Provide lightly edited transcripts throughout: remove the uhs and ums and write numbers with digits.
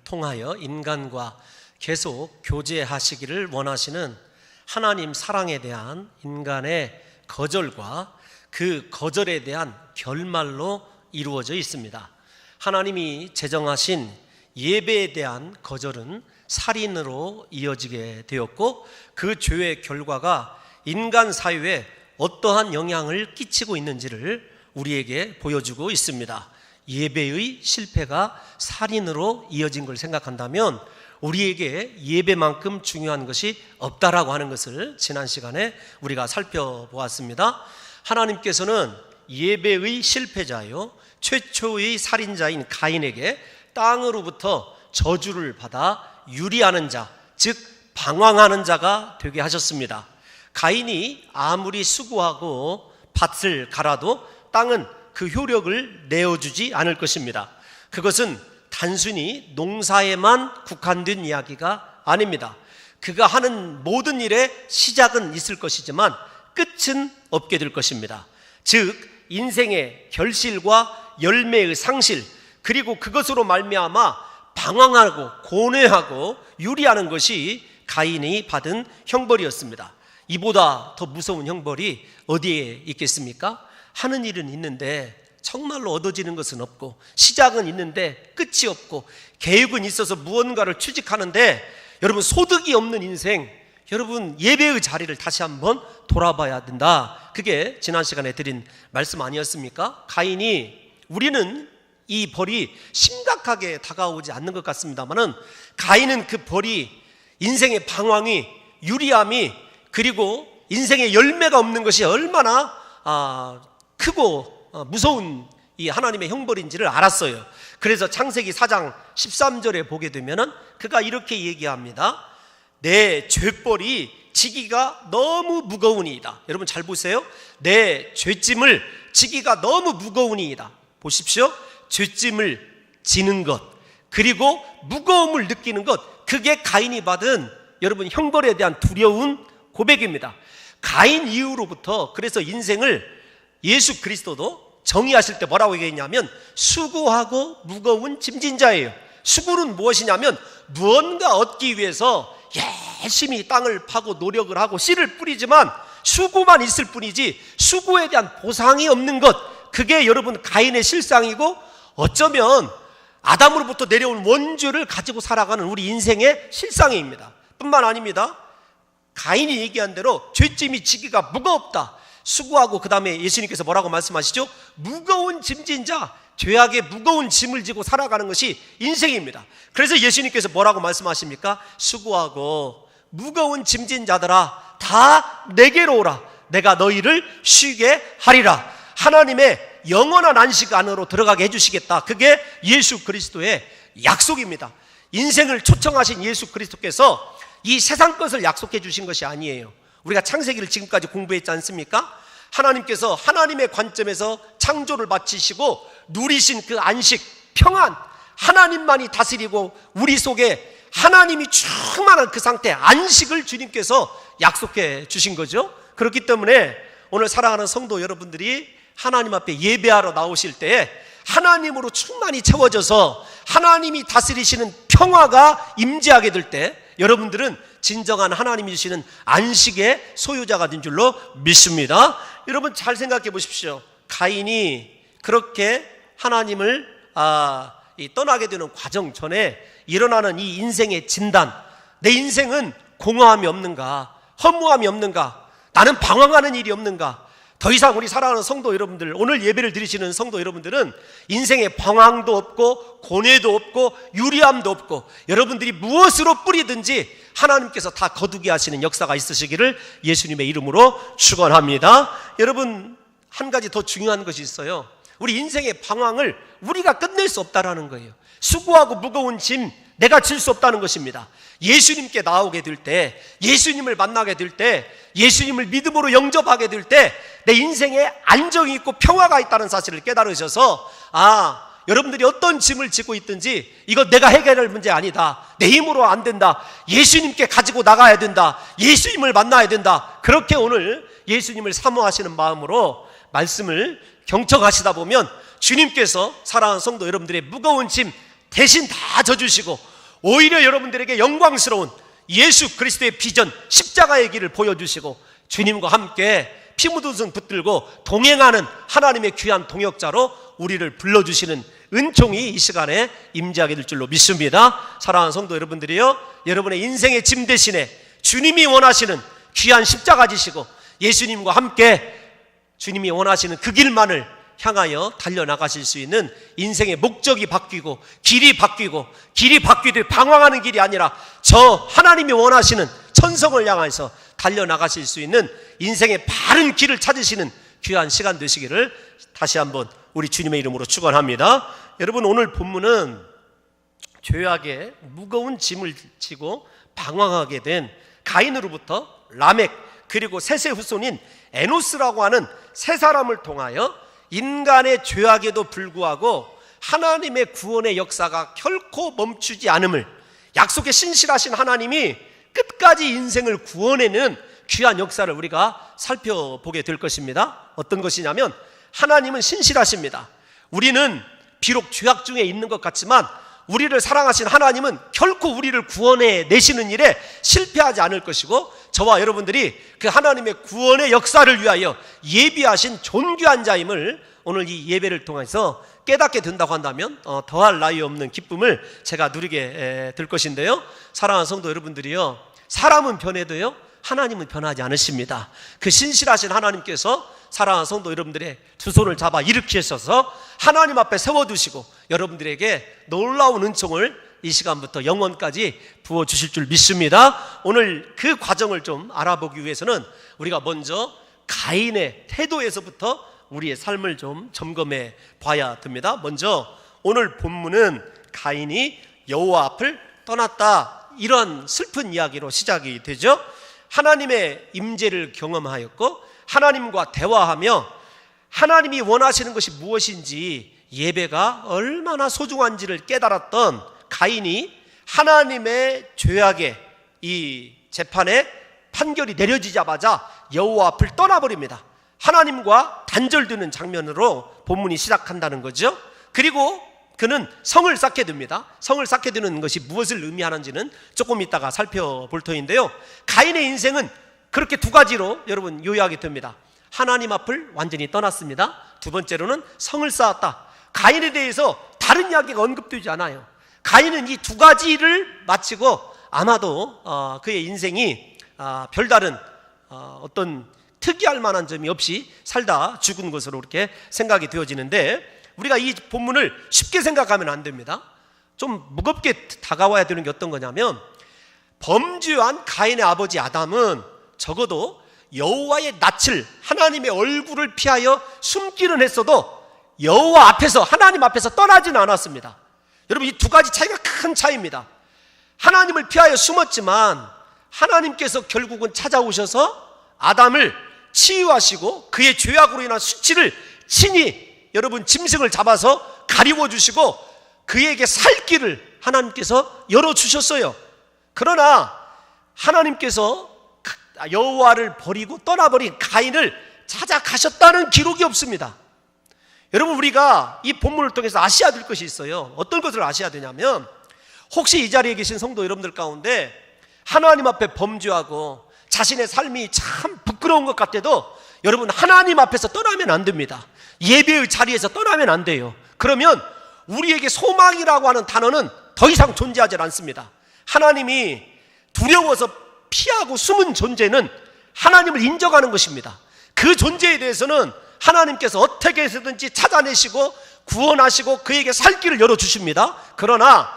통하여 인간과 계속 교제하시기를 원하시는 하나님 사랑에 대한 인간의 거절과 그 거절에 대한 결말로 이루어져 있습니다. 하나님이 제정하신 예배에 대한 거절은 살인으로 이어지게 되었고, 그 죄의 결과가 인간 사회에 어떠한 영향을 끼치고 있는지를 우리에게 보여주고 있습니다. 예배의 실패가 살인으로 이어진 걸 생각한다면 우리에게 예배만큼 중요한 것이 없다라고 하는 것을 지난 시간에 우리가 살펴보았습니다. 하나님께서는 예배의 실패자요 최초의 살인자인 가인에게 땅으로부터 저주를 받아 유리하는 자, 즉 방황하는 자가 되게 하셨습니다. 가인이 아무리 수고하고 밭을 갈아도 땅은 그 효력을 내어주지 않을 것입니다. 그것은 단순히 농사에만 국한된 이야기가 아닙니다. 그가 하는 모든 일에 시작은 있을 것이지만 끝은 없게 될 것입니다. 즉 인생의 결실과 열매의 상실, 그리고 그것으로 말미암아 방황하고 고뇌하고 유리하는 것이 가인이 받은 형벌이었습니다. 이보다 더 무서운 형벌이 어디에 있겠습니까? 하는 일은 있는데 정말로 얻어지는 것은 없고, 시작은 있는데 끝이 없고, 계획은 있어서 무언가를 취직하는데 여러분 소득이 없는 인생, 여러분 예배의 자리를 다시 한번 돌아봐야 된다. 그게 지난 시간에 드린 말씀 아니었습니까? 가인이, 우리는 이 벌이 심각하게 다가오지 않는 것 같습니다만은 가인은 그 벌이, 인생의 방황이, 유리함이, 그리고 인생의 열매가 없는 것이 얼마나 크고 무서운 이 하나님의 형벌인지를 알았어요. 그래서 창세기 4장 13절에 보게 되면은 그가 이렇게 얘기합니다. 내 죄벌이 지기가 너무 무거우니이다. 여러분 잘 보세요. 내 죄짐을 지기가 너무 무거우니이다. 보십시오. 죄짐을 지는 것, 그리고 무거움을 느끼는 것, 그게 가인이 받은 여러분 형벌에 대한 두려운 고백입니다. 가인 이후로부터 그래서 인생을 예수 그리스도도 정의하실 때 뭐라고 얘기했냐면 수고하고 무거운 짐진 자예요. 수고는 무엇이냐면 무언가 얻기 위해서 열심히 땅을 파고 노력을 하고 씨를 뿌리지만 수고만 있을 뿐이지 수고에 대한 보상이 없는 것, 그게 여러분 가인의 실상이고 어쩌면 아담으로부터 내려온 원죄를 가지고 살아가는 우리 인생의 실상입니다. 뿐만 아닙니다. 가인이 얘기한 대로 죄짐이 지기가 무겁다. 수고하고 그 다음에 예수님께서 뭐라고 말씀하시죠? 무거운 짐진 자, 죄악의 무거운 짐을 지고 살아가는 것이 인생입니다. 그래서 예수님께서 뭐라고 말씀하십니까? 수고하고 무거운 짐진 자들아 다 내게로 오라. 내가 너희를 쉬게 하리라. 하나님의 영원한 안식 안으로 들어가게 해주시겠다. 그게 예수 그리스도의 약속입니다. 인생을 초청하신 예수 그리스도께서 이 세상 것을 약속해 주신 것이 아니에요. 우리가 창세기를 지금까지 공부했지 않습니까? 하나님께서 하나님의 관점에서 창조를 마치시고 누리신 그 안식, 평안, 하나님만이 다스리고 우리 속에 하나님이 충만한 그 상태, 안식을 주님께서 약속해 주신 거죠. 그렇기 때문에 오늘 사랑하는 성도 여러분들이 하나님 앞에 예배하러 나오실 때 하나님으로 충만히 채워져서 하나님이 다스리시는 평화가 임재하게 될 때 여러분들은 진정한 하나님이 주시는 안식의 소유자가 된 줄로 믿습니다. 여러분 잘 생각해 보십시오. 가인이 그렇게 하나님을 떠나게 되는 과정 전에 일어나는 이 인생의 진단, 내 인생은 공허함이 없는가, 허무함이 없는가, 나는 방황하는 일이 없는가. 더 이상 우리 사랑하는 성도 여러분들, 오늘 예배를 드리시는 성도 여러분들은 인생에 방황도 없고 고뇌도 없고 유리함도 없고 여러분들이 무엇으로 뿌리든지 하나님께서 다 거두게 하시는 역사가 있으시기를 예수님의 이름으로 축원합니다. 여러분 한 가지 더 중요한 것이 있어요. 우리 인생의 방황을 우리가 끝낼 수 없다라는 거예요. 수고하고 무거운 짐 내가 질 수 없다는 것입니다. 예수님께 나오게 될 때, 예수님을 만나게 될 때, 예수님을 믿음으로 영접하게 될 때 내 인생에 안정이 있고 평화가 있다는 사실을 깨달으셔서 여러분들이 어떤 짐을 지고 있든지 이거 내가 해결할 문제 아니다, 내 힘으로 안 된다, 예수님께 가지고 나가야 된다, 예수님을 만나야 된다, 그렇게 오늘 예수님을 사모하시는 마음으로 말씀을 경청하시다 보면 주님께서 사랑하는 성도 여러분들의 무거운 짐 대신 다 져주시고 오히려 여러분들에게 영광스러운 예수 그리스도의 비전, 십자가의 길을 보여주시고 주님과 함께 피 묻은 손 붙들고 동행하는 하나님의 귀한 동역자로 우리를 불러주시는 은총이 이 시간에 임재하게 될 줄로 믿습니다. 사랑하는 성도 여러분들이요, 여러분의 인생의 짐 대신에 주님이 원하시는 귀한 십자가 지시고 예수님과 함께 주님이 원하시는 그 길만을 향하여 달려나가실 수 있는 인생의 목적이 바뀌고 길이 바뀌되 방황하는 길이 아니라 저 하나님이 원하시는 천성을 향해서 달려나가실 수 있는 인생의 바른 길을 찾으시는 귀한 시간 되시기를 다시 한번 우리 주님의 이름으로 축원합니다. 여러분, 오늘 본문은 죄악의 무거운 짐을 지고 방황하게 된 가인으로부터 라멕 그리고 셋의 후손인 에노스라고 하는 세 사람을 통하여 인간의 죄악에도 불구하고 하나님의 구원의 역사가 결코 멈추지 않음을, 약속에 신실하신 하나님이 끝까지 인생을 구원해내는 귀한 역사를 우리가 살펴보게 될 것입니다. 어떤 것이냐면 하나님은 신실하십니다. 우리는 비록 죄악 중에 있는 것 같지만 우리를 사랑하신 하나님은 결코 우리를 구원해 내시는 일에 실패하지 않을 것이고, 저와 여러분들이 그 하나님의 구원의 역사를 위하여 예비하신 존귀한 자임을 오늘 이 예배를 통해서 깨닫게 된다고 한다면 더할 나위 없는 기쁨을 제가 누리게 될 것인데요, 사랑하는 성도 여러분들이요, 사람은 변해도요 하나님은 변하지 않으십니다. 그 신실하신 하나님께서 사랑하는 성도 여러분들의 두 손을 잡아 일으키셔서 하나님 앞에 세워두시고 여러분들에게 놀라운 은총을 이 시간부터 영원까지 부어주실 줄 믿습니다. 오늘 그 과정을 좀 알아보기 위해서는 우리가 먼저 가인의 태도에서부터 우리의 삶을 좀 점검해 봐야 됩니다. 먼저 오늘 본문은 가인이 여호와 앞을 떠났다, 이런 슬픈 이야기로 시작이 되죠. 하나님의 임재를 경험하였고 하나님과 대화하며 하나님이 원하시는 것이 무엇인지, 예배가 얼마나 소중한지를 깨달았던 가인이 하나님의 죄악의 이 재판에 판결이 내려지자마자 여호와 앞을 떠나버립니다. 하나님과 단절되는 장면으로 본문이 시작한다는 거죠. 그리고 그는 성을 쌓게 됩니다. 성을 쌓게 되는 것이 무엇을 의미하는지는 조금 이따가 살펴볼 터인데요, 가인의 인생은 그렇게 두 가지로 여러분 요약이 됩니다. 하나님 앞을 완전히 떠났습니다. 두 번째로는 성을 쌓았다. 가인에 대해서 다른 이야기가 언급되지 않아요. 가인은 이 두 가지를 마치고 아마도 그의 인생이 별다른 어떤 특이할 만한 점이 없이 살다 죽은 것으로 이렇게 생각이 되어지는데, 우리가 이 본문을 쉽게 생각하면 안 됩니다. 좀 무겁게 다가와야 되는 게 어떤 거냐면, 범죄한 가인의 아버지 아담은 적어도 여호와의 낯을, 하나님의 얼굴을 피하여 숨기는 했어도 여호와 앞에서, 하나님 앞에서 떠나지는 않았습니다. 여러분, 이 두 가지 차이가 큰 차이입니다. 하나님을 피하여 숨었지만 하나님께서 결국은 찾아오셔서 아담을 치유하시고 그의 죄악으로 인한 수치를 친히 여러분 짐승을 잡아서 가리워 주시고 그에게 살 길을 하나님께서 열어주셨어요. 그러나 하나님께서 여호와를 버리고 떠나버린 가인을 찾아가셨다는 기록이 없습니다. 여러분, 우리가 이 본문을 통해서 아셔야 될 것이 있어요. 어떤 것을 아셔야 되냐면, 혹시 이 자리에 계신 성도 여러분들 가운데 하나님 앞에 범죄하고 자신의 삶이 참 부끄러운 것 같아도 여러분, 하나님 앞에서 떠나면 안 됩니다. 예배의 자리에서 떠나면 안 돼요. 그러면 우리에게 소망이라고 하는 단어는 더 이상 존재하지 않습니다. 하나님이 두려워서 피하고 숨은 존재는 하나님을 인정하는 것입니다. 그 존재에 대해서는 하나님께서 어떻게 해서든지 찾아내시고 구원하시고 그에게 살 길을 열어주십니다. 그러나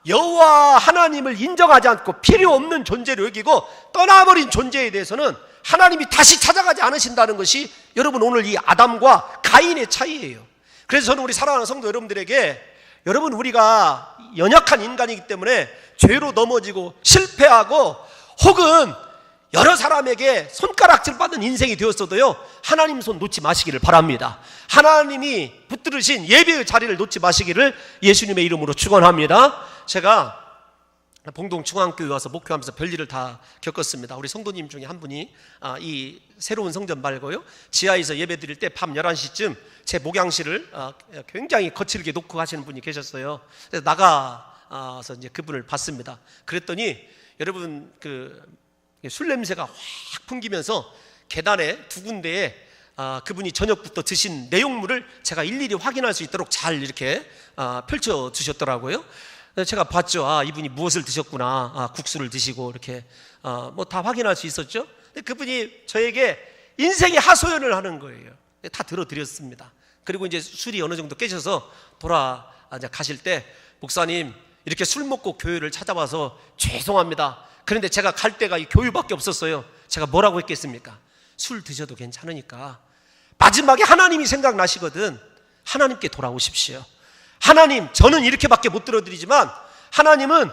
여호와 하나님을 인정하지 않고 필요 없는 존재로 여기고 떠나버린 존재에 대해서는 하나님이 다시 찾아가지 않으신다는 것이 여러분 오늘 이 아담과 가인의 차이예요. 그래서 저는 우리 사랑하는 성도 여러분들에게, 여러분 우리가 연약한 인간이기 때문에 죄로 넘어지고 실패하고 혹은 여러 사람에게 손가락질 받은 인생이 되었어도요, 하나님 손 놓지 마시기를 바랍니다. 하나님이 붙들으신 예배의 자리를 놓지 마시기를 예수님의 이름으로 축원합니다. 제가 봉동 중앙교회 와서 목회하면서 별일을 다 겪었습니다. 우리 성도님 중에 한 분이 이 새로운 성전 말고요, 지하에서 예배 드릴 때 밤 11시쯤 제 목양실을 굉장히 거칠게 놓고 하시는 분이 계셨어요. 그래서 나가 지나가서 이제 그분을 봤습니다. 그랬더니 여러분 술 냄새가 확 풍기면서 계단에 두 군데에 그분이 저녁부터 드신 내용물을 제가 일일이 확인할 수 있도록 잘 이렇게 펼쳐 주셨더라고요. 제가 봤죠. 이분이 무엇을 드셨구나. 국수를 드시고 이렇게 뭐 다 확인할 수 있었죠. 근데 그분이 저에게 인생의 하소연을 하는 거예요. 다 들어드렸습니다. 그리고 이제 술이 어느 정도 깨셔서 가실 때, 목사님 이렇게 술 먹고 교회를 찾아와서 죄송합니다. 그런데 제가 갈 데가 이 교회밖에 없었어요. 제가 뭐라고 했겠습니까? 술 드셔도 괜찮으니까 마지막에 하나님이 생각나시거든. 하나님께 돌아오십시오. 하나님, 저는 이렇게밖에 못 들어드리지만 하나님은,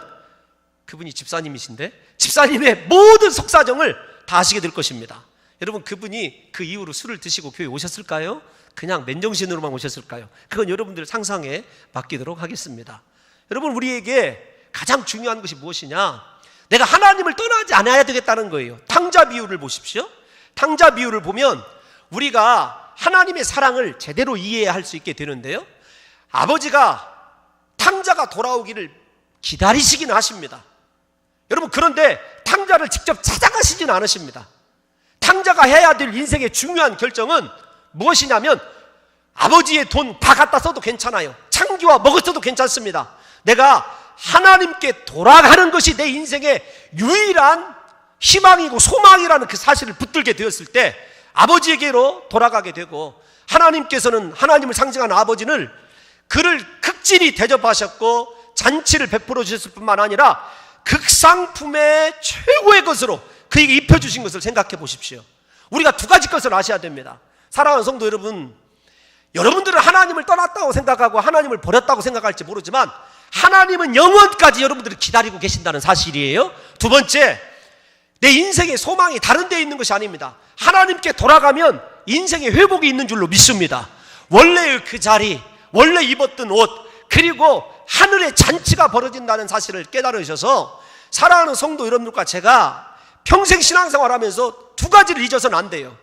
그분이 집사님이신데 집사님의 모든 속사정을 다 아시게 될 것입니다. 여러분, 그분이 그 이후로 술을 드시고 교회에 오셨을까요? 그냥 맨정신으로만 오셨을까요? 그건 여러분들 상상에 맡기도록 하겠습니다. 여러분, 우리에게 가장 중요한 것이 무엇이냐? 내가 하나님을 떠나지 않아야 되겠다는 거예요. 탕자 비유를 보십시오. 탕자 비유를 보면 우리가 하나님의 사랑을 제대로 이해할 수 있게 되는데요, 아버지가 탕자가 돌아오기를 기다리시긴 하십니다. 여러분, 그런데 탕자를 직접 찾아가시진 않으십니다. 탕자가 해야 될 인생의 중요한 결정은 무엇이냐면, 아버지의 돈 다 갖다 써도 괜찮아요. 창기와 먹었어도 괜찮습니다. 내가 하나님께 돌아가는 것이 내 인생의 유일한 희망이고 소망이라는 그 사실을 붙들게 되었을 때 아버지에게로 돌아가게 되고, 하나님께서는, 하나님을 상징하는 아버지는 그를 극진히 대접하셨고 잔치를 베풀어 주셨을 뿐만 아니라 극상품의 최고의 것으로 그에게 입혀주신 것을 생각해 보십시오. 우리가 두 가지 것을 아셔야 됩니다. 사랑하는 성도 여러분, 여러분들은 하나님을 떠났다고 생각하고 하나님을 버렸다고 생각할지 모르지만 하나님은 영원까지 여러분들을 기다리고 계신다는 사실이에요. 두 번째, 내 인생의 소망이 다른 데 있는 것이 아닙니다. 하나님께 돌아가면 인생의 회복이 있는 줄로 믿습니다. 원래의 그 자리, 원래 입었던 옷, 그리고 하늘의 잔치가 벌어진다는 사실을 깨달으셔서, 사랑하는 성도 여러분들과 제가 평생 신앙생활 하면서 두 가지를 잊어서는 안 돼요.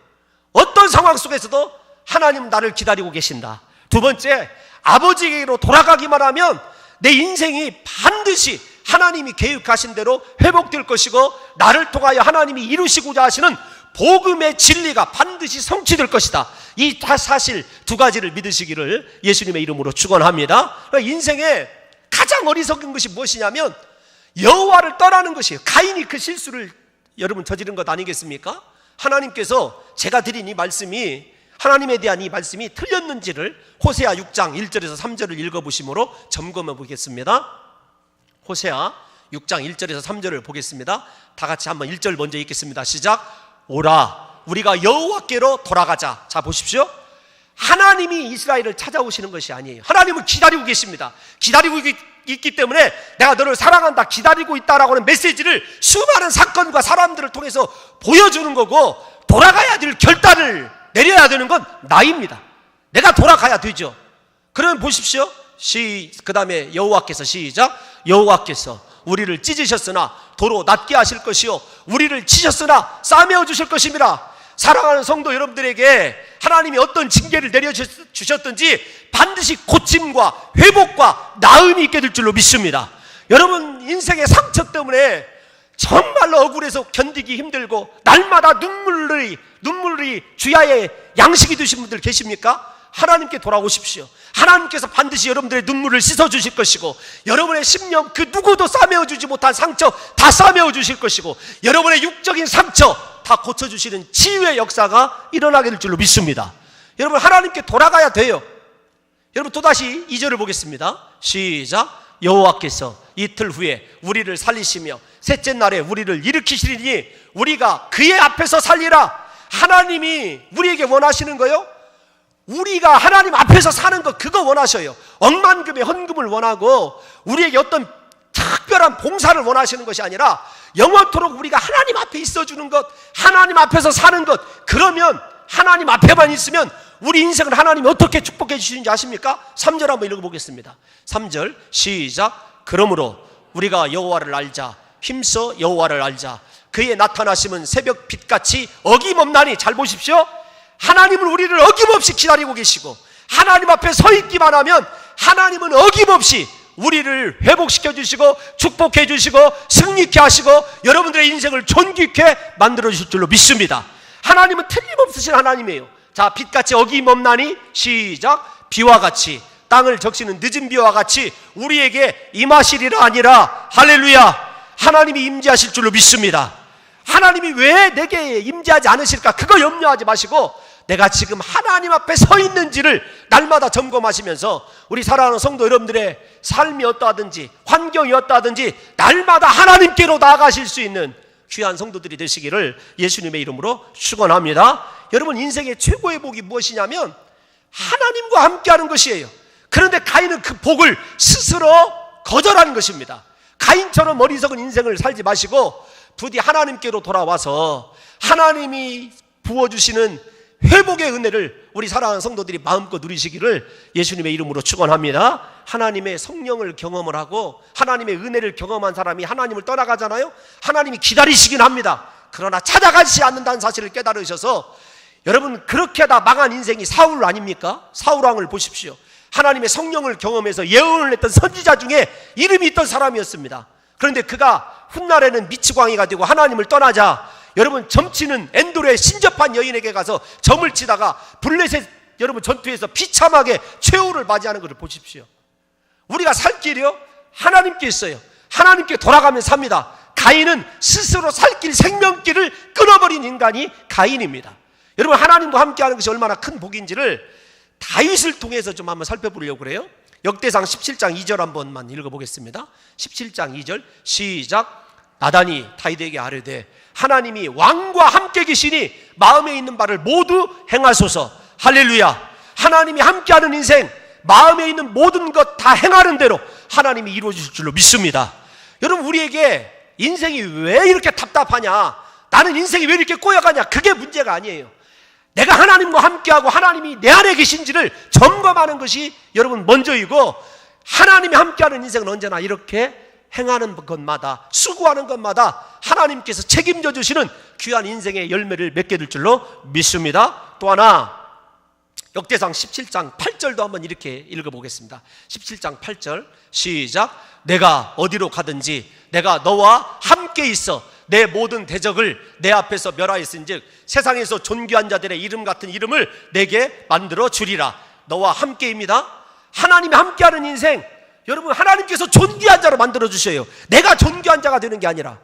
어떤 상황 속에서도 하나님은 나를 기다리고 계신다. 두 번째, 아버지에게로 돌아가기만 하면 내 인생이 반드시 하나님이 계획하신 대로 회복될 것이고, 나를 통하여 하나님이 이루시고자 하시는 복음의 진리가 반드시 성취될 것이다. 이 사실 두 가지를 믿으시기를 예수님의 이름으로 축원합니다. 인생에 가장 어리석은 것이 무엇이냐면 여호와를 떠나는 것이에요. 가인이 그 실수를 여러분 저지른 것 아니겠습니까? 하나님께서 제가 드린 이 말씀이, 하나님에 대한 이 말씀이 틀렸는지를 호세아 6장 1절에서 3절을 읽어보심으로 점검해 보겠습니다. 호세아 6장 1절에서 3절을 보겠습니다. 다 같이 한번 1절 먼저 읽겠습니다. 시작. 오라, 우리가 여호와께로 돌아가자. 자, 보십시오. 하나님이 이스라엘을 찾아오시는 것이 아니에요. 하나님은 기다리고 계십니다. 기다리고 있기 때문에 내가 너를 사랑한다, 기다리고 있다라고 하는 메시지를 수많은 사건과 사람들을 통해서 보여주는 거고, 돌아가야 될 결단을 내려야 되는 건 나입니다. 내가 돌아가야 되죠. 그러면 보십시오. 그 다음에 여호와께서, 시작. 여호와께서 우리를 찢으셨으나 도로 낫게 하실 것이요 우리를 치셨으나 싸매어 주실 것입니다. 사랑하는 성도 여러분들에게 하나님이 어떤 징계를 내려주셨든지 반드시 고침과 회복과 나음이 있게 될 줄로 믿습니다. 여러분, 인생의 상처 때문에 정말로 억울해서 견디기 힘들고 날마다 눈물이 주야의 양식이 되신 분들 계십니까? 하나님께 돌아오십시오. 하나님께서 반드시 여러분들의 눈물을 씻어주실 것이고, 여러분의 심령 그 누구도 싸매어주지 못한 상처 다 싸매어 주실 것이고, 여러분의 육적인 상처 다 고쳐주시는 치유의 역사가 일어나게 될 줄로 믿습니다. 여러분, 하나님께 돌아가야 돼요. 여러분, 또다시 2절을 보겠습니다. 시작. 여호와께서 이틀 후에 우리를 살리시며 셋째 날에 우리를 일으키시리니 우리가 그의 앞에서 살리라. 하나님이 우리에게 원하시는 거요, 우리가 하나님 앞에서 사는 것, 그거 원하셔요. 억만금의 헌금을 원하고 우리에게 어떤 특별한 봉사를 원하시는 것이 아니라 영원토록 우리가 하나님 앞에 있어주는 것, 하나님 앞에서 사는 것. 그러면 하나님 앞에만 있으면 우리 인생을 하나님이 어떻게 축복해 주시는지 아십니까? 3절 한번 읽어보겠습니다. 3절 시작. 그러므로 우리가 여호와를 알자. 힘써 여호와를 알자. 그의 나타나심은 새벽 빛같이 어김없나니. 잘 보십시오. 하나님은 우리를 어김없이 기다리고 계시고, 하나님 앞에 서 있기만 하면 하나님은 어김없이 우리를 회복시켜 주시고 축복해 주시고 승리케 하시고 여러분들의 인생을 존귀케 만들어 주실 줄로 믿습니다. 하나님은 틀림없으신 하나님이에요. 자, 빛같이 어김없나니 시작. 비와 같이 땅을 적시는 늦은 비와 같이 우리에게 임하시리라 아니라 할렐루야. 하나님이 임재하실 줄로 믿습니다. 하나님이 왜 내게 임재하지 않으실까? 그거 염려하지 마시고 내가 지금 하나님 앞에 서 있는지를 날마다 점검하시면서 우리 사랑하는 성도 여러분들의 삶이 어떠하든지 환경이 어떠하든지 날마다 하나님께로 나아가실 수 있는 귀한 성도들이 되시기를 예수님의 이름으로 축원합니다. 여러분, 인생의 최고의 복이 무엇이냐면 하나님과 함께하는 것이에요. 그런데 가인은 그 복을 스스로 거절한 것입니다. 가인처럼 어리석은 인생을 살지 마시고 부디 하나님께로 돌아와서 하나님이 부어주시는 회복의 은혜를 우리 사랑하는 성도들이 마음껏 누리시기를 예수님의 이름으로 축원합니다. 하나님의 성령을 경험을 하고 하나님의 은혜를 경험한 사람이 하나님을 떠나가잖아요. 하나님이 기다리시긴 합니다. 그러나 찾아가지 않는다는 사실을 깨달으셔서 여러분, 그렇게 다 망한 인생이 사울 아닙니까? 사울 왕을 보십시오. 하나님의 성령을 경험해서 예언을 했던 선지자 중에 이름이 있던 사람이었습니다. 그런데 그가 훗날에는 미치광이가 되고 하나님을 떠나자 여러분, 점치는 엔돌의 신접한 여인에게 가서 점을 치다가 블레셋 여러분 전투에서 비참하게 최후를 맞이하는 것을 보십시오. 우리가 살 길이요? 하나님께 있어요. 하나님께 돌아가면 삽니다. 가인은 스스로 살 길, 생명길을 끊어버린 인간이 가인입니다. 여러분, 하나님과 함께하는 것이 얼마나 큰 복인지를 다윗을 통해서 좀 한번 살펴보려고 그래요. 역대상 17장 2절 한 번만 읽어보겠습니다. 17장 2절 시작. 나단이 다윗에게 아뢰되 하나님이 왕과 함께 계시니 마음에 있는 바를 모두 행하소서. 할렐루야. 하나님이 함께하는 인생, 마음에 있는 모든 것 다 행하는 대로 하나님이 이루어주실 줄로 믿습니다. 여러분, 우리에게 인생이 왜 이렇게 답답하냐, 나는 인생이 왜 이렇게 꼬여가냐, 그게 문제가 아니에요. 내가 하나님과 함께하고 하나님이 내 안에 계신지를 점검하는 것이 여러분 먼저이고, 하나님이 함께하는 인생은 언제나 이렇게 행하는 것마다, 수고하는 것마다 하나님께서 책임져 주시는 귀한 인생의 열매를 맺게 될 줄로 믿습니다. 또 하나, 역대상 17장 8절도 한번 이렇게 읽어보겠습니다. 17장 8절 시작. 내가 어디로 가든지 내가 너와 함께 있어 내 모든 대적을 내 앞에서 멸하였은즉 세상에서 존귀한 자들의 이름 같은 이름을 내게 만들어 주리라. 너와 함께입니다. 하나님이 함께하는 인생, 여러분, 하나님께서 존귀한 자로 만들어 주셔요. 내가 존귀한 자가 되는 게 아니라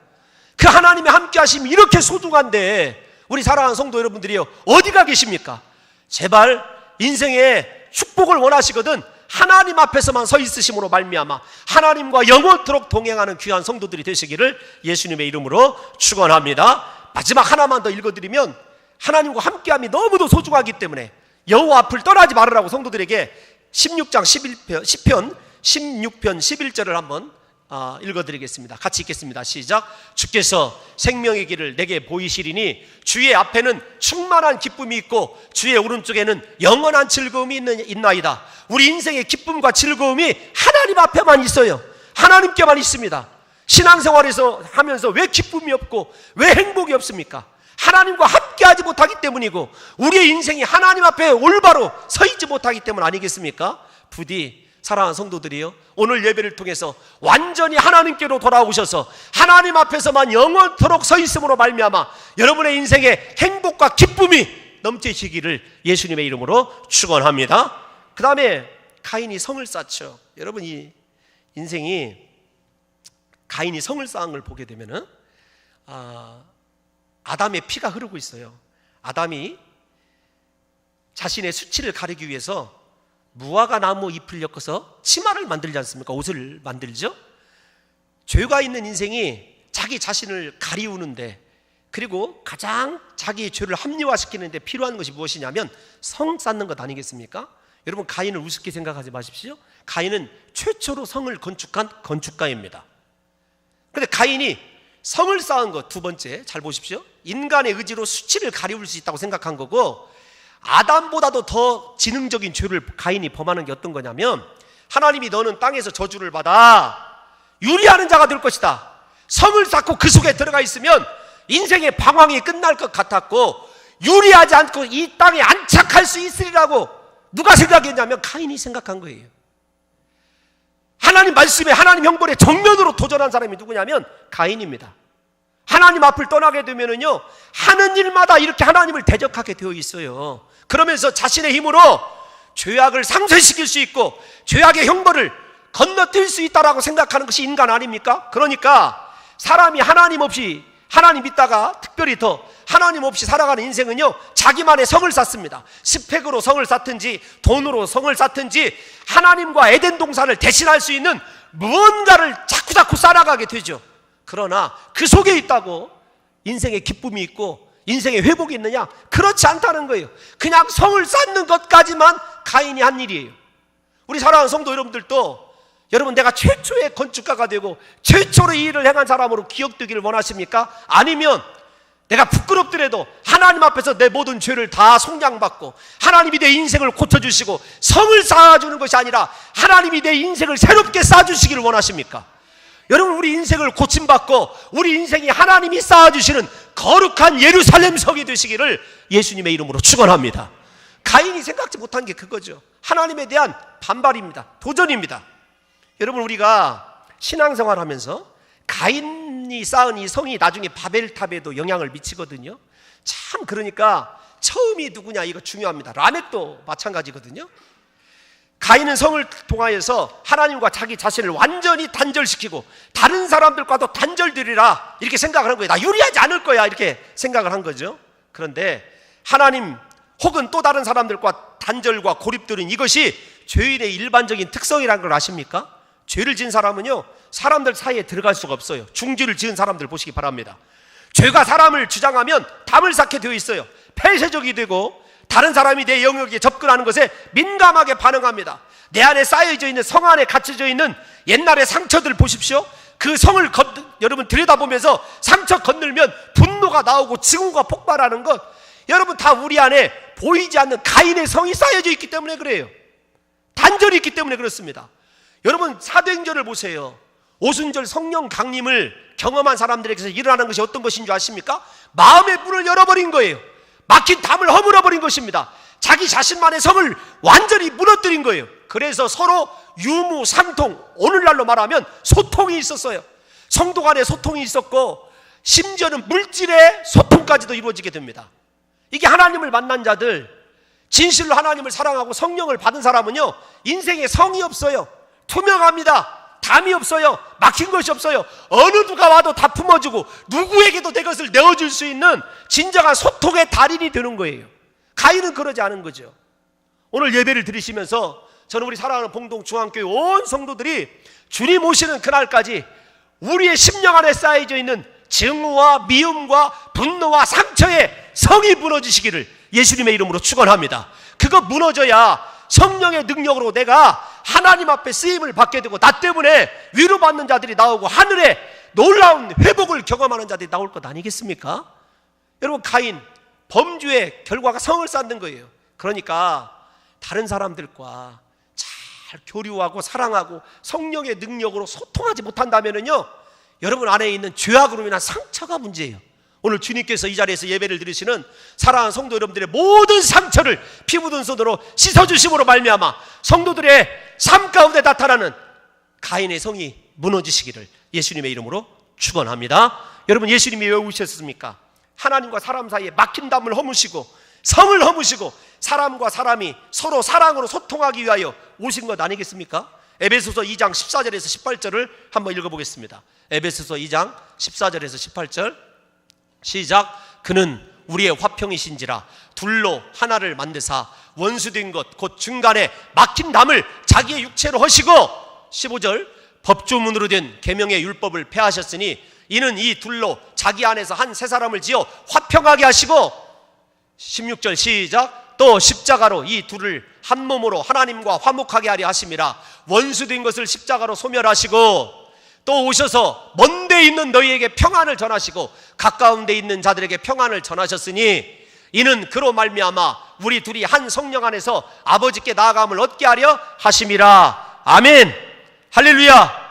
그 하나님의 함께하심이 이렇게 소중한데 우리 사랑하는 성도 여러분들이요, 어디가 계십니까? 제발 인생의 축복을 원하시거든 하나님 앞에서만 서 있으심으로 말미암아 하나님과 영원토록 동행하는 귀한 성도들이 되시기를 예수님의 이름으로 축원합니다. 마지막 하나만 더 읽어드리면, 하나님과 함께함이 너무도 소중하기 때문에 여호와 앞을 떠나지 말으라고 성도들에게 16장 10편 16편 11절을 한번 읽어드리겠습니다. 같이 읽겠습니다. 시작. 주께서 생명의 길을 내게 보이시리니 주의 앞에는 충만한 기쁨이 있고 주의 오른쪽에는 영원한 즐거움이 있나이다. 우리 인생의 기쁨과 즐거움이 하나님 앞에만 있어요. 하나님께만 있습니다. 신앙생활에서 하면서 왜 기쁨이 없고 왜 행복이 없습니까? 하나님과 함께하지 못하기 때문이고 우리의 인생이 하나님 앞에 올바로 서 있지 못하기 때문 아니겠습니까? 부디 사랑하는 성도들이요, 오늘 예배를 통해서 완전히 하나님께로 돌아오셔서 하나님 앞에서만 영원토록 서 있음으로 말미암아 여러분의 인생에 행복과 기쁨이 넘치시기를 예수님의 이름으로 축원합니다. 그 다음에 가인이 성을 쌓죠. 여러분, 이 인생이 가인이 성을 쌓은 걸 보게 되면은 아담의 피가 흐르고 있어요. 아담이 자신의 수치를 가리기 위해서 무화과 나무 잎을 엮어서 치마를 만들지 않습니까? 옷을 만들죠. 죄가 있는 인생이 자기 자신을 가리우는데, 그리고 가장 자기의 죄를 합리화시키는데 필요한 것이 무엇이냐면 성 쌓는 것 아니겠습니까? 여러분, 가인을 우습게 생각하지 마십시오. 가인은 최초로 성을 건축한 건축가입니다. 그런데 가인이 성을 쌓은 것, 두 번째 잘 보십시오. 인간의 의지로 수치를 가리울 수 있다고 생각한 거고, 아담보다도 더 지능적인 죄를 가인이 범하는 게 어떤 거냐면, 하나님이 너는 땅에서 저주를 받아 유리하는 자가 될 것이다. 성을 쌓고 그 속에 들어가 있으면 인생의 방황이 끝날 것 같았고 유리하지 않고 이 땅에 안착할 수 있으리라고 누가 생각했냐면 가인이 생각한 거예요. 하나님 말씀에, 하나님 형벌에 정면으로 도전한 사람이 누구냐면 가인입니다. 하나님 앞을 떠나게 되면은요, 하는 일마다 이렇게 하나님을 대적하게 되어 있어요. 그러면서 자신의 힘으로 죄악을 상쇄시킬 수 있고 죄악의 형벌을 건너뛸 수 있다라고 생각하는 것이 인간 아닙니까? 그러니까 사람이 하나님 없이, 하나님 믿다가 특별히 더 하나님 없이 살아가는 인생은요, 자기만의 성을 쌓습니다. 스펙으로 성을 쌓든지 돈으로 성을 쌓든지 하나님과 에덴 동산을 대신할 수 있는 무언가를 자꾸자꾸 쌓아가게 되죠. 그러나 그 속에 있다고 인생의 기쁨이 있고 인생의 회복이 있느냐? 그렇지 않다는 거예요. 그냥 성을 쌓는 것까지만 가인이 한 일이에요. 우리 사랑하는 성도 여러분들도, 여러분 내가 최초의 건축가가 되고 최초로 이 일을 행한 사람으로 기억되기를 원하십니까? 아니면 내가 부끄럽더라도 하나님 앞에서 내 모든 죄를 다 속량받고 하나님이 내 인생을 고쳐주시고 성을 쌓아주는 것이 아니라 하나님이 내 인생을 새롭게 쌓아주시기를 원하십니까? 여러분, 우리 인생을 고침받고 우리 인생이 하나님이 쌓아주시는 거룩한 예루살렘 성이 되시기를 예수님의 이름으로 축원합니다. 가인이 생각지 못한 게 그거죠. 하나님에 대한 반발입니다. 도전입니다. 여러분, 우리가 신앙생활 하면서 가인이 쌓은 이 성이 나중에 바벨탑에도 영향을 미치거든요. 참, 그러니까 처음이 누구냐, 이거 중요합니다. 라멕도 마찬가지거든요. 가인은 성을 통하여서 하나님과 자기 자신을 완전히 단절시키고 다른 사람들과도 단절되리라 이렇게 생각을 한 거예요. 나 유리하지 않을 거야 이렇게 생각을 한 거죠. 그런데 하나님 혹은 또 다른 사람들과 단절과 고립들은 이것이 죄인의 일반적인 특성이라는 걸 아십니까? 죄를 지은 사람은요, 사람들 사이에 들어갈 수가 없어요. 중죄를 지은 사람들 보시기 바랍니다. 죄가 사람을 주장하면 담을 쌓게 되어 있어요. 폐쇄적이 되고 다른 사람이 내 영역에 접근하는 것에 민감하게 반응합니다. 내 안에 쌓여져 있는, 성 안에 갇혀져 있는 옛날의 상처들 보십시오. 그 성을 여러분 들여다보면서 상처 건들면 분노가 나오고 증오가 폭발하는 것, 여러분 다 우리 안에 보이지 않는 가인의 성이 쌓여져 있기 때문에 그래요. 단절이 있기 때문에 그렇습니다. 여러분, 사도행전을 보세요. 오순절 성령 강림을 경험한 사람들에게서 일어나는 것이 어떤 것인 줄 아십니까? 마음의 문을 열어버린 거예요. 막힌 담을 허물어버린 것입니다. 자기 자신만의 성을 완전히 무너뜨린 거예요. 그래서 서로 유무, 상통, 오늘날로 말하면 소통이 있었어요. 성도 간에 소통이 있었고 심지어는 물질의 소통까지도 이루어지게 됩니다. 이게 하나님을 만난 자들, 진실로 하나님을 사랑하고 성령을 받은 사람은요, 인생에 성이 없어요. 투명합니다. 담이 없어요. 막힌 것이 없어요. 어느 누가 와도 다 품어주고 누구에게도 내 것을 내어줄 수 있는 진정한 소통의 달인이 되는 거예요. 가인은 그러지 않은 거죠. 오늘 예배를 드리시면서 저는 우리 사랑하는 봉동중앙교회 온 성도들이 주님 오시는 그날까지 우리의 심령 안에 쌓여져 있는 증오와 미움과 분노와 상처의 성이 무너지시기를 예수님의 이름으로 축원합니다. 그거 무너져야 성령의 능력으로 내가 하나님 앞에 쓰임을 받게 되고 나 때문에 위로받는 자들이 나오고 하늘에 놀라운 회복을 경험하는 자들이 나올 것 아니겠습니까? 여러분, 가인 범죄의 결과가 성을 쌓는 거예요. 그러니까 다른 사람들과 잘 교류하고 사랑하고 성령의 능력으로 소통하지 못한다면요, 여러분 안에 있는 죄악으로 인한 상처가 문제예요. 오늘 주님께서 이 자리에서 예배를 드리시는 사랑하는 성도 여러분들의 모든 상처를 피 묻은 손으로 씻어주심으로 말미암아 성도들의 삶 가운데 나타나는 가인의 성이 무너지시기를 예수님의 이름으로 축원합니다. 여러분, 예수님이 왜 오셨습니까? 하나님과 사람 사이에 막힌 담을 허무시고 성을 허무시고 사람과 사람이 서로 사랑으로 소통하기 위하여 오신 것 아니겠습니까? 에베소서 2장 14절에서 18절을 한번 읽어보겠습니다. 에베소서 2장 14절에서 18절 시작. 그는 우리의 화평이신지라 둘로 하나를 만드사 원수된 것 곧 중간에 막힌 담을 자기의 육체로 허시고 15절 법조문으로 된 계명의 율법을 폐하셨으니 이는 이 둘로 자기 안에서 한 새 사람을 지어 화평하게 하시고 16절 시작. 또 십자가로 이 둘을 한 몸으로 하나님과 화목하게 하려 하심이라 원수된 것을 십자가로 소멸하시고 또 오셔서 먼 데 있는 너희에게 평안을 전하시고 가까운 데 있는 자들에게 평안을 전하셨으니 이는 그로 말미암아 우리 둘이 한 성령 안에서 아버지께 나아감을 얻게 하려 하심이라. 아멘. 할렐루야.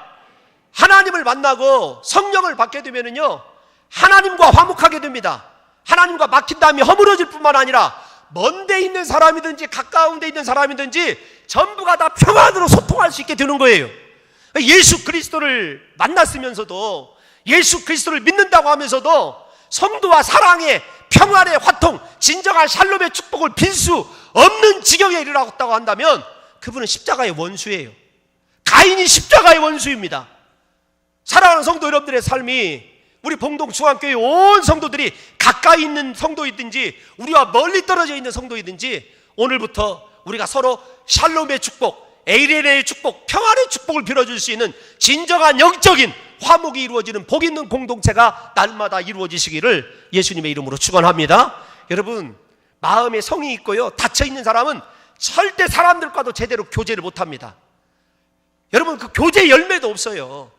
하나님을 만나고 성령을 받게 되면은요, 하나님과 화목하게 됩니다. 하나님과 막힌 담이 허물어질 뿐만 아니라 먼 데 있는 사람이든지 가까운 데 있는 사람이든지 전부가 다 평안으로 소통할 수 있게 되는 거예요. 예수 그리스도를 만났으면서도, 예수 그리스도를 믿는다고 하면서도 성도와 사랑의 평안의 화통, 진정한 샬롬의 축복을 빌 수 없는 지경에 이르렀다고 한다면 그분은 십자가의 원수예요. 가인이 십자가의 원수입니다. 사랑하는 성도 여러분들의 삶이, 우리 봉동 중앙교회 온 성도들이 가까이 있는 성도이든지 우리와 멀리 떨어져 있는 성도이든지 오늘부터 우리가 서로 샬롬의 축복, 에이레네의 축복, 평안의 축복을 빌어줄 수 있는 진정한 영적인 화목이 이루어지는 복 있는 공동체가 날마다 이루어지시기를 예수님의 이름으로 축원합니다. 여러분, 마음에 성이 있고요, 닫혀있는 사람은 절대 사람들과도 제대로 교제를 못합니다. 여러분, 그 교제 열매도 없어요.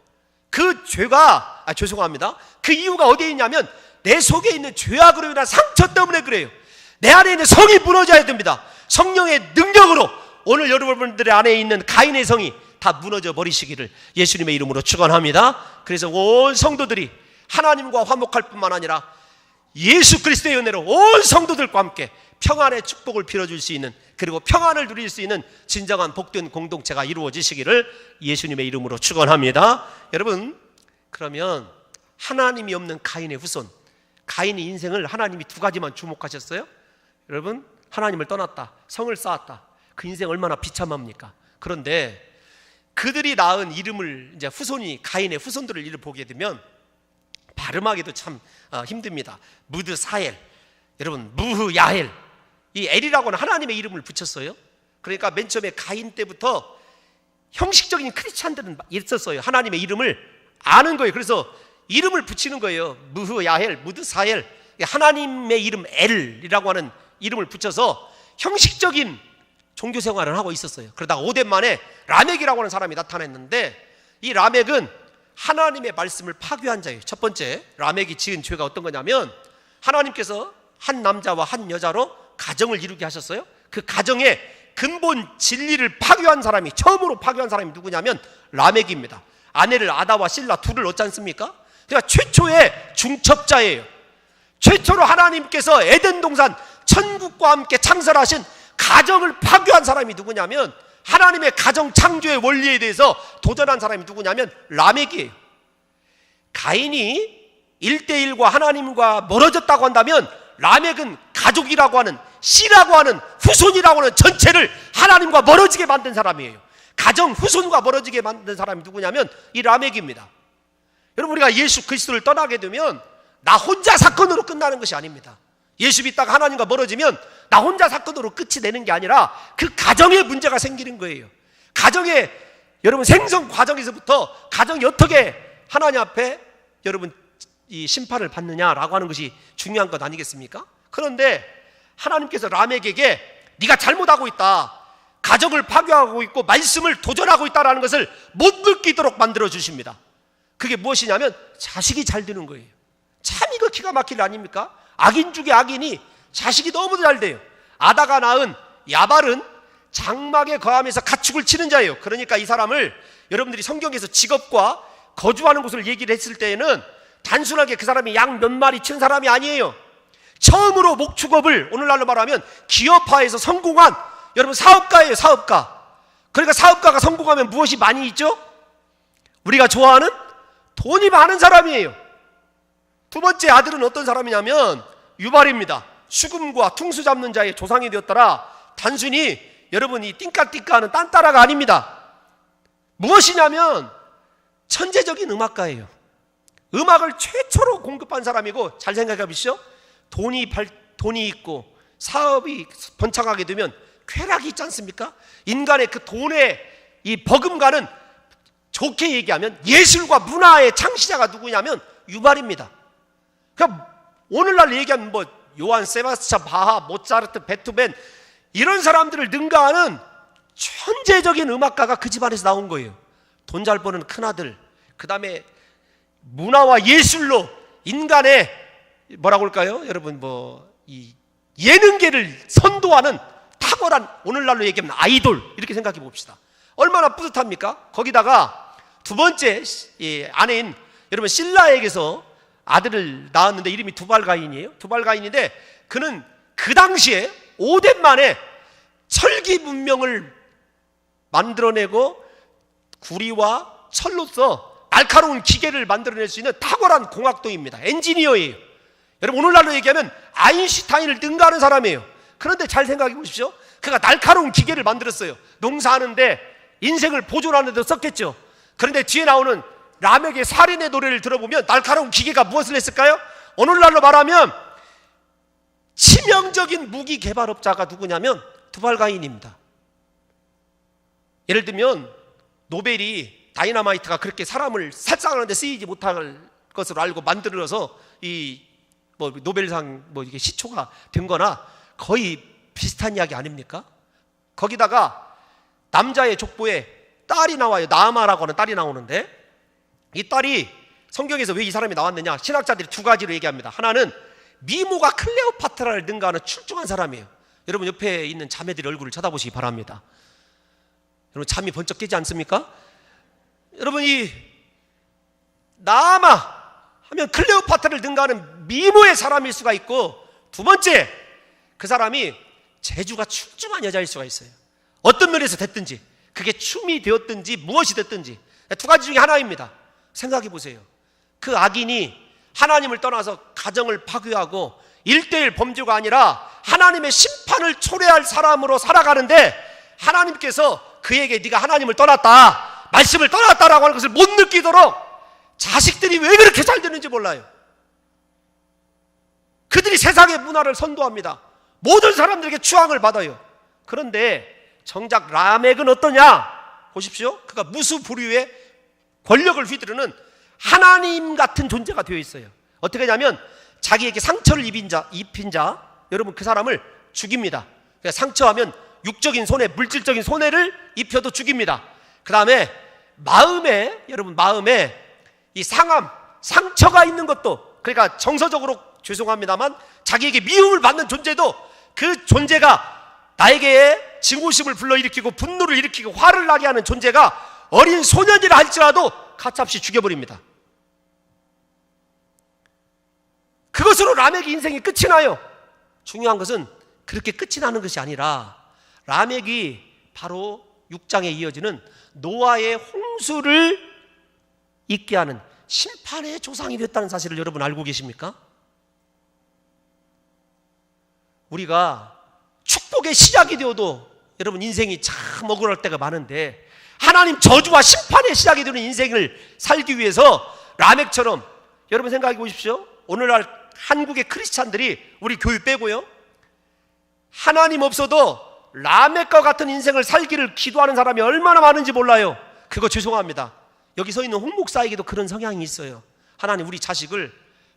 그 죄가, 죄송합니다, 그 이유가 어디에 있냐면 내 속에 있는 죄악으로 인한 상처 때문에 그래요. 내 안에 있는 성이 무너져야 됩니다. 성령의 능력으로 오늘 여러분들의 안에 있는 가인의 성이 다 무너져 버리시기를 예수님의 이름으로 축원합니다. 그래서 온 성도들이 하나님과 화목할 뿐만 아니라 예수 그리스도의 은혜로 온 성도들과 함께 평안의 축복을 빌어줄 수 있는, 그리고 평안을 누릴 수 있는 진정한 복된 공동체가 이루어지시기를 예수님의 이름으로 축원합니다. 여러분, 그러면 하나님이 없는 가인의 후손, 가인의 인생을 하나님이 두 가지만 주목하셨어요. 여러분, 하나님을 떠났다, 성을 쌓았다. 그 인생 얼마나 비참합니까? 그런데 그들이 낳은 이름을, 이제 후손이, 가인의 후손들을 이름 보게 되면 발음하기도 참 힘듭니다. 무드사엘, 여러분, 무흐야헬. 이 엘이라고 하는 하나님의 이름을 붙였어요. 그러니까 맨 처음에 가인 때부터 형식적인 크리스찬들은 있었어요. 하나님의 이름을 아는 거예요. 그래서 이름을 붙이는 거예요. 무흐야헬, 무드사엘, 하나님의 이름 엘이라고 하는 이름을 붙여서 형식적인 종교 생활을 하고 있었어요. 그러다가 오대 만에 라멕이라고 하는 사람이 나타났는데, 이 라멕은 하나님의 말씀을 파괴한 자예요. 첫 번째, 라멕이 지은 죄가 어떤 거냐면, 하나님께서 한 남자와 한 여자로 가정을 이루게 하셨어요. 그 가정의 근본 진리를 파괴한 사람이, 처음으로 파괴한 사람이 누구냐면 라멕입니다. 아내를 아다와 실라 둘을 얻지 않습니까? 그러니까 최초의 중첩자예요. 최초로 하나님께서 에덴 동산 천국과 함께 창설하신 가정을 파괴한 사람이 누구냐면, 하나님의 가정 창조의 원리에 대해서 도전한 사람이 누구냐면 라멕이에요. 가인이 1대1과 하나님과 멀어졌다고 한다면 라멕은 가족이라고 하는, 씨라고 하는, 후손이라고 하는 전체를 하나님과 멀어지게 만든 사람이에요. 가정 후손과 멀어지게 만든 사람이 누구냐면 이 라멕입니다. 여러분, 우리가 예수 그리스도를 떠나게 되면 나 혼자 사건으로 끝나는 것이 아닙니다. 예수 믿다가 하나님과 멀어지면 나 혼자 사건으로 끝이 되는 게 아니라 그 가정에 문제가 생기는 거예요. 가정의, 여러분, 생성 과정에서부터 가정이 어떻게 하나님 앞에 여러분 이 심판을 받느냐라고 하는 것이 중요한 것 아니겠습니까? 그런데 하나님께서 라멕에게 네가 잘못하고 있다, 가정을 파괴하고 있고 말씀을 도전하고 있다라는 것을 못 느끼도록 만들어 주십니다. 그게 무엇이냐면 자식이 잘 되는 거예요. 참 이거 기가 막힐 일 아닙니까? 악인 중에 악인이 자식이 너무 잘 돼요. 아다가 낳은 야발은 장막에 거하면서 가축을 치는 자예요. 그러니까 이 사람을 여러분들이 성경에서 직업과 거주하는 곳을 얘기를 했을 때에는 단순하게 그 사람이 양 몇 마리 친 사람이 아니에요. 처음으로 목축업을 오늘날로 말하면 기업화해서 성공한, 여러분, 사업가예요. 사업가. 그러니까 사업가가 성공하면 무엇이 많이 있죠? 우리가 좋아하는 돈이 많은 사람이에요. 두 번째 아들은 어떤 사람이냐면 유발입니다. 수금과 퉁수 잡는 자의 조상이 되었더라. 단순히 여러분 이 띵까띵까하는 딴따라가 아닙니다. 무엇이냐면 천재적인 음악가예요. 음악을 최초로 공급한 사람이고, 잘 생각해 보시죠. 돈이 있고 사업이 번창하게 되면 쾌락이 있지 않습니까? 인간의 그 돈의 이 버금가는 좋게 얘기하면 예술과 문화의 창시자가 누구냐면 유발입니다. 그러니까 오늘날 얘기하면 뭐 요한 세바스찬 바하, 모차르트, 베토벤 이런 사람들을 능가하는 천재적인 음악가가 그 집안에서 나온 거예요. 돈 잘 버는 큰아들, 그 다음에 문화와 예술로 인간의 뭐라고 할까요? 여러분 이 예능계를 선도하는 탁월한, 오늘날로 얘기하면 아이돌, 이렇게 생각해 봅시다. 얼마나 뿌듯합니까? 거기다가 두 번째 아내인 여러분 실라에게서 아들을 낳았는데 이름이 두발가인이에요. 두발가인인데 그는 그 당시에 오덴 만에 철기 문명을 만들어내고 구리와 철로서 날카로운 기계를 만들어낼 수 있는 탁월한 공학도입니다. 엔지니어예요. 여러분, 오늘날로 얘기하면 아인슈타인을 능가하는 사람이에요. 그런데 잘 생각해 보십시오. 그가 날카로운 기계를 만들었어요. 농사하는데 인생을 보존하는 데 썼겠죠. 그런데 뒤에 나오는 라멕의 살인의 노래를 들어보면 날카로운 기계가 무엇을 했을까요? 오늘날로 말하면 치명적인 무기 개발업자가 누구냐면 두발가인입니다. 예를 들면 노벨이 다이너마이트가 그렇게 사람을 살상하는데 쓰이지 못할 것으로 알고 만들어서 이 노벨상 이게 시초가 된 거나 거의 비슷한 이야기 아닙니까? 거기다가 남자의 족보에 딸이 나와요. 나아마라고 하는 딸이 나오는데, 이 딸이 성경에서 왜 이 사람이 나왔느냐, 신학자들이 두 가지로 얘기합니다. 하나는 미모가 클레오파트라를 능가하는 출중한 사람이에요. 여러분, 옆에 있는 자매들의 얼굴을 쳐다보시기 바랍니다. 여러분, 잠이 번쩍 깨지 않습니까? 여러분, 이 나아마 하면 클레오파트라를 능가하는 미모의 사람일 수가 있고, 두 번째, 그 사람이 재주가 출중한 여자일 수가 있어요. 어떤 면에서 됐든지, 그게 춤이 되었든지 무엇이 됐든지 두 가지 중에 하나입니다. 생각해 보세요. 그 악인이 하나님을 떠나서 가정을 파괴하고 1:1 범죄가 아니라 하나님의 심판을 초래할 사람으로 살아가는데, 하나님께서 그에게 네가 하나님을 떠났다, 말씀을 떠났다라고 하는 것을 못 느끼도록 자식들이 왜 그렇게 잘 되는지 몰라요. 그들이 세상의 문화를 선도합니다. 모든 사람들에게 추앙을 받아요. 그런데 정작 라멕은 어떠냐? 보십시오. 그가 무수부류의 권력을 휘두르는 하나님 같은 존재가 되어 있어요. 어떻게 하냐면 자기에게 상처를 입힌 자, 여러분, 그 사람을 죽입니다. 그러니까 상처하면 육적인 손해, 물질적인 손해를 입혀도 죽입니다. 그 다음에 여러분, 마음에 이 상처가 있는 것도, 그러니까 정서적으로 죄송합니다만 자기에게 미움을 받는 존재도, 그 존재가 나에게 증오심을 불러일으키고 분노를 일으키고 화를 나게 하는 존재가 어린 소년이라 할지라도 가차없이 죽여버립니다. 그것으로 라멕의 인생이 끝이 나요. 중요한 것은 그렇게 끝이 나는 것이 아니라 라멕이 바로 6장에 이어지는 노아의 홍수를 있게 하는 심판의 조상이 됐다는 사실을 여러분 알고 계십니까? 우리가 축복의 시작이 되어도 여러분 인생이 참 억울할 때가 많은데, 하나님 저주와 심판의 시작이 되는 인생을 살기 위해서 라멕처럼, 여러분 생각해 보십시오. 오늘날 한국의 크리스찬들이, 우리 교회 빼고요, 하나님 없어도 라멕과 같은 인생을 살기를 기도하는 사람이 얼마나 많은지 몰라요. 그거 죄송합니다. 여기 서 있는 홍 목사에게도 그런 성향이 있어요. 하나님, 우리 자식을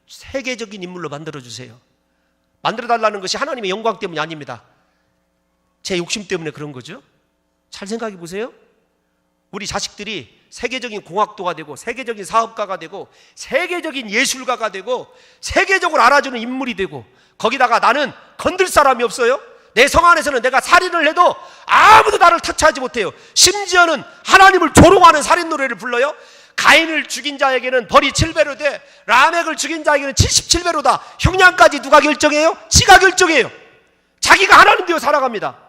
세계적인 인물로 만들어주세요. 만들어달라는 것이 하나님의 영광 때문이 아닙니다. 제 욕심 때문에 그런 거죠. 잘 생각해 보세요. 우리 자식들이 세계적인 공학도가 되고 세계적인 사업가가 되고 세계적인 예술가가 되고 세계적으로 알아주는 인물이 되고, 거기다가 나는 건들 사람이 없어요. 내 성 안에서는 내가 살인을 해도 아무도 나를 터치하지 못해요. 심지어는 하나님을 조롱하는 살인 노래를 불러요. 가인을 죽인 자에게는 벌이 7배로 돼, 라멕을 죽인 자에게는 77배로다. 형량까지 누가 결정해요? 지가 결정해요. 자기가 하나님 되어 살아갑니다.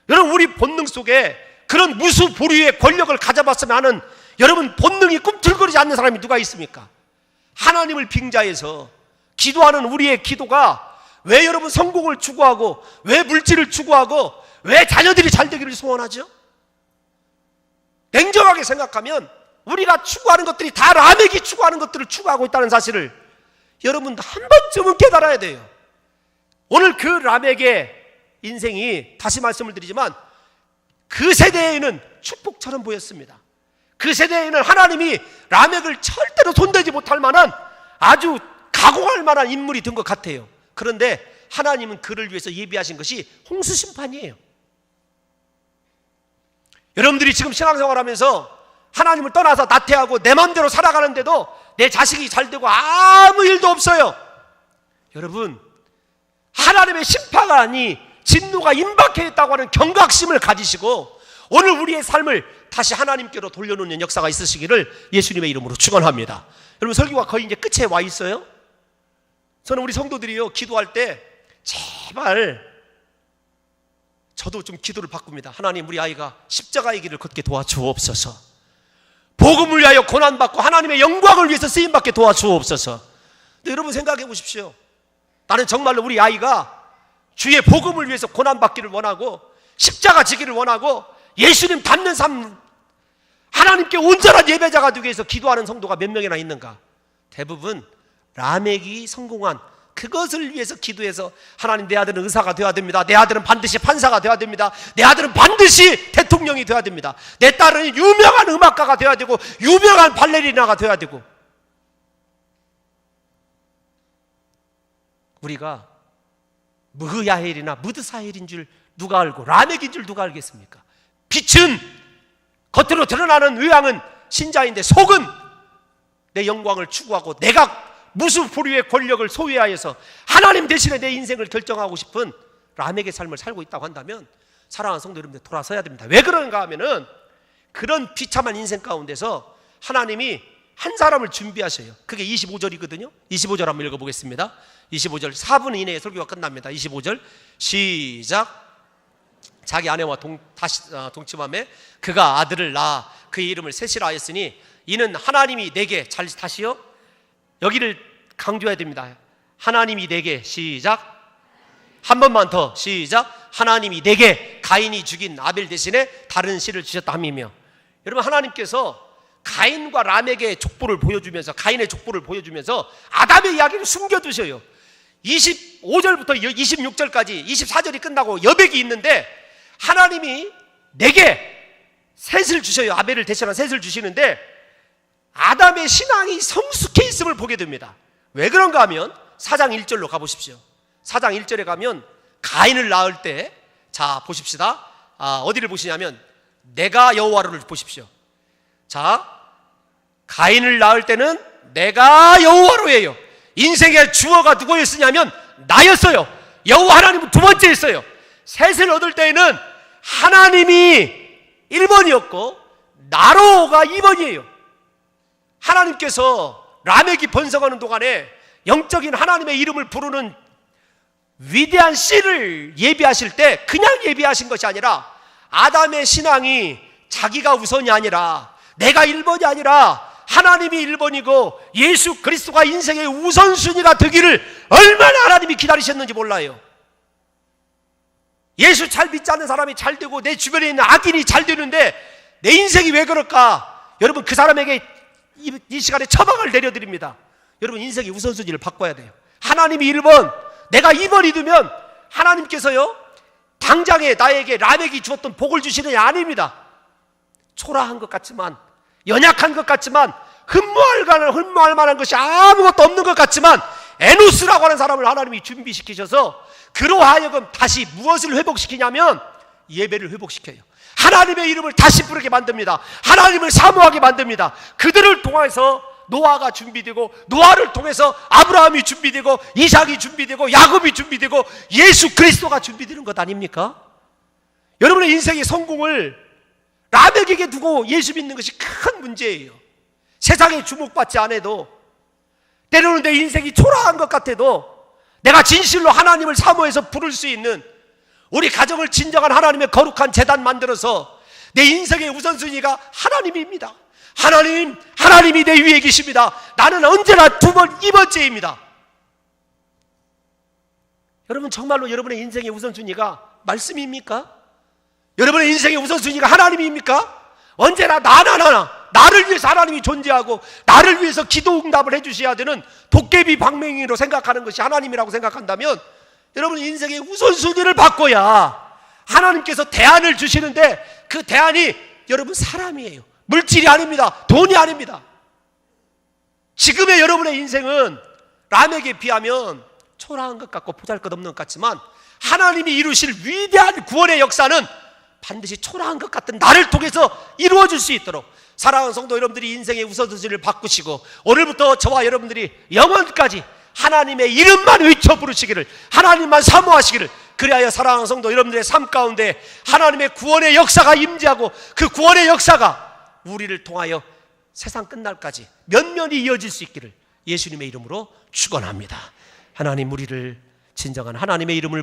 여러분, 우리 본능 속에 그런 무수보류의 권력을 가져봤으면 하는, 여러분 본능이 꿈틀거리지 않는 사람이 누가 있습니까? 하나님을 빙자해서 기도하는 우리의 기도가 왜 여러분 성공을 추구하고, 왜 물질을 추구하고, 왜 자녀들이 잘 되기를 소원하죠? 냉정하게 생각하면 우리가 추구하는 것들이 다 라멕이 추구하는 것들을 추구하고 있다는 사실을 여러분 한 번쯤은 깨달아야 돼요. 오늘 그 라멕의 인생이, 다시 말씀을 드리지만, 그 세대에는 축복처럼 보였습니다. 그 세대에는 하나님이 라멕을 절대로 손대지 못할 만한, 아주 각오할 만한 인물이 된 것 같아요. 그런데 하나님은 그를 위해서 예비하신 것이 홍수 심판이에요. 여러분들이 지금 신앙생활 하면서 하나님을 떠나서 나태하고 내 마음대로 살아가는데도 내 자식이 잘 되고 아무 일도 없어요. 여러분, 하나님의 심판이, 진노가 임박해 있다고 하는 경각심을 가지시고 오늘 우리의 삶을 다시 하나님께로 돌려놓는 역사가 있으시기를 예수님의 이름으로 축원합니다. 여러분, 설교가 거의 이제 끝에 와 있어요. 저는 우리 성도들이요, 기도할 때 제발, 저도 좀 기도를 바꿉니다. 하나님, 우리 아이가 십자가의 길을 걷게 도와주옵소서. 복음을 위하여 고난받고 하나님의 영광을 위해서 쓰임받게 도와주옵소서. 근데 여러분 생각해 보십시오. 나는 정말로 우리 아이가 주의 복음을 위해서 고난받기를 원하고 십자가 지기를 원하고 예수님 닮는 삶, 하나님께 온전한 예배자가 되기 위해서 기도하는 성도가 몇 명이나 있는가? 대부분 라멕이 성공한 그것을 위해서 기도해서 하나님, 내 아들은 의사가 되어야 됩니다. 내 아들은 반드시 판사가 되어야 됩니다. 내 아들은 반드시 대통령이 되어야 됩니다. 내 딸은 유명한 음악가가 되어야 되고 유명한 발레리나가 되어야 되고. 우리가 무흐야헬이나 무드사헬인 줄 누가 알고 라멕인 줄 누가 알겠습니까? 빛은 겉으로 드러나는 외양은 신자인데 속은 내 영광을 추구하고 내가 무수부류의 권력을 소유하여서 하나님 대신에 내 인생을 결정하고 싶은 라멕의 삶을 살고 있다고 한다면 사랑하는 성도 여러분들, 돌아서야 됩니다. 왜 그런가 하면은 그런 비참한 인생 가운데서 하나님이 한 사람을 준비하셔요. 그게 25절이거든요 25절 한번 읽어보겠습니다. 25절 4분 이내에 설교가 끝납니다. 25절 시작. 자기 아내와 동침함에 그가 아들을 낳아 그의 이름을 셋이라 하였으니 이는 하나님이 내게, 잘 다시요, 여기를 강조해야 됩니다. 하나님이 내게, 시작, 한 번만 더, 시작, 하나님이 내게 가인이 죽인 아벨 대신에 다른 씨를 주셨다 함이며. 여러분, 하나님께서 가인과 라멕의 족보를 보여주면서, 가인의 족보를 보여주면서 아담의 이야기를 숨겨두셔요. 25절부터 26절까지 24절이 끝나고 여백이 있는데 하나님이 내게 셋을 주셔요. 아벨을 대신한 셋을 주시는데 아담의 신앙이 성숙해 있음을 보게 됩니다. 왜 그런가 하면 4장 1절로 가보십시오. 4장 1절에 가면 가인을 낳을 때, 자 보십시다. 어디를 보시냐면 내가 여호와를 보십시오. 자, 가인을 낳을 때는 내가 여호와로예요. 인생의 주어가 누구였으냐면 나였어요. 여호와 하나님은 두 번째였어요. 셋을 얻을 때에는 하나님이 1번이었고 나로가 2번이에요. 하나님께서 라멕이 번성하는 동안에 영적인 하나님의 이름을 부르는 위대한 씨를 예비하실 때 그냥 예비하신 것이 아니라 아담의 신앙이 자기가 우선이 아니라 내가 1번이 아니라 하나님이 1번이고 예수 그리스도가 인생의 우선순위가 되기를 얼마나 하나님이 기다리셨는지 몰라요. 예수 잘 믿지 않는 사람이 잘 되고 내 주변에 있는 악인이 잘 되는데 내 인생이 왜 그럴까? 여러분, 그 사람에게 이 시간에 처방을 내려드립니다. 여러분, 인생의 우선순위를 바꿔야 돼요. 하나님이 1번, 내가 2번이 되면 하나님께서요 당장에 나에게 라멕이 주었던 복을 주시는 게 아닙니다. 초라한 것 같지만, 연약한 것 같지만, 흠모할 만한 것이 아무것도 없는 것 같지만 에노스라고 하는 사람을 하나님이 준비시키셔서 그로 하여금 다시 무엇을 회복시키냐면 예배를 회복시켜요. 하나님의 이름을 다시 부르게 만듭니다. 하나님을 사모하게 만듭니다. 그들을 통해서 노아가 준비되고, 노아를 통해서 아브라함이 준비되고, 이삭이 준비되고, 야곱이 준비되고, 예수 그리스도가 준비되는 것 아닙니까? 여러분의 인생의 성공을 라멕에게 두고 예수 믿는 것이 큰 문제예요. 세상에 주목받지 않아도, 때로는 내 인생이 초라한 것 같아도 내가 진실로 하나님을 사모해서 부를 수 있는, 우리 가정을 진정한 하나님의 거룩한 제단 만들어서 내 인생의 우선순위가 하나님입니다. 하나님이 내 위에 계십니다. 나는 언제나 2번, 2번째입니다. 여러분, 정말로 여러분의 인생의 우선순위가 말씀입니까? 여러분의 인생의 우선순위가 하나님입니까? 언제나 나를 위해서 하나님이 존재하고 나를 위해서 기도 응답을 해주셔야 되는 도깨비 방맹이로 생각하는 것이 하나님이라고 생각한다면 여러분, 인생의 우선순위를 바꿔야 하나님께서 대안을 주시는데, 그 대안이 여러분 사람이에요. 물질이 아닙니다. 돈이 아닙니다. 지금의 여러분의 인생은 라멕에 비하면 초라한 것 같고 보잘것없는 것 같지만 하나님이 이루실 위대한 구원의 역사는 반드시 초라한 것 같은 나를 통해서 이루어질 수 있도록, 사랑하는 성도 여러분들이 인생의 우선순위를 바꾸시고 오늘부터 저와 여러분들이 영원까지 하나님의 이름만 외쳐 부르시기를, 하나님만 사모하시기를, 그리하여 사랑하는 성도 여러분들의 삶 가운데 하나님의 구원의 역사가 임재하고 그 구원의 역사가 우리를 통하여 세상 끝날까지 면면이 이어질 수 있기를 예수님의 이름으로 축원합니다. 하나님, 우리를 진정한 하나님의 이름을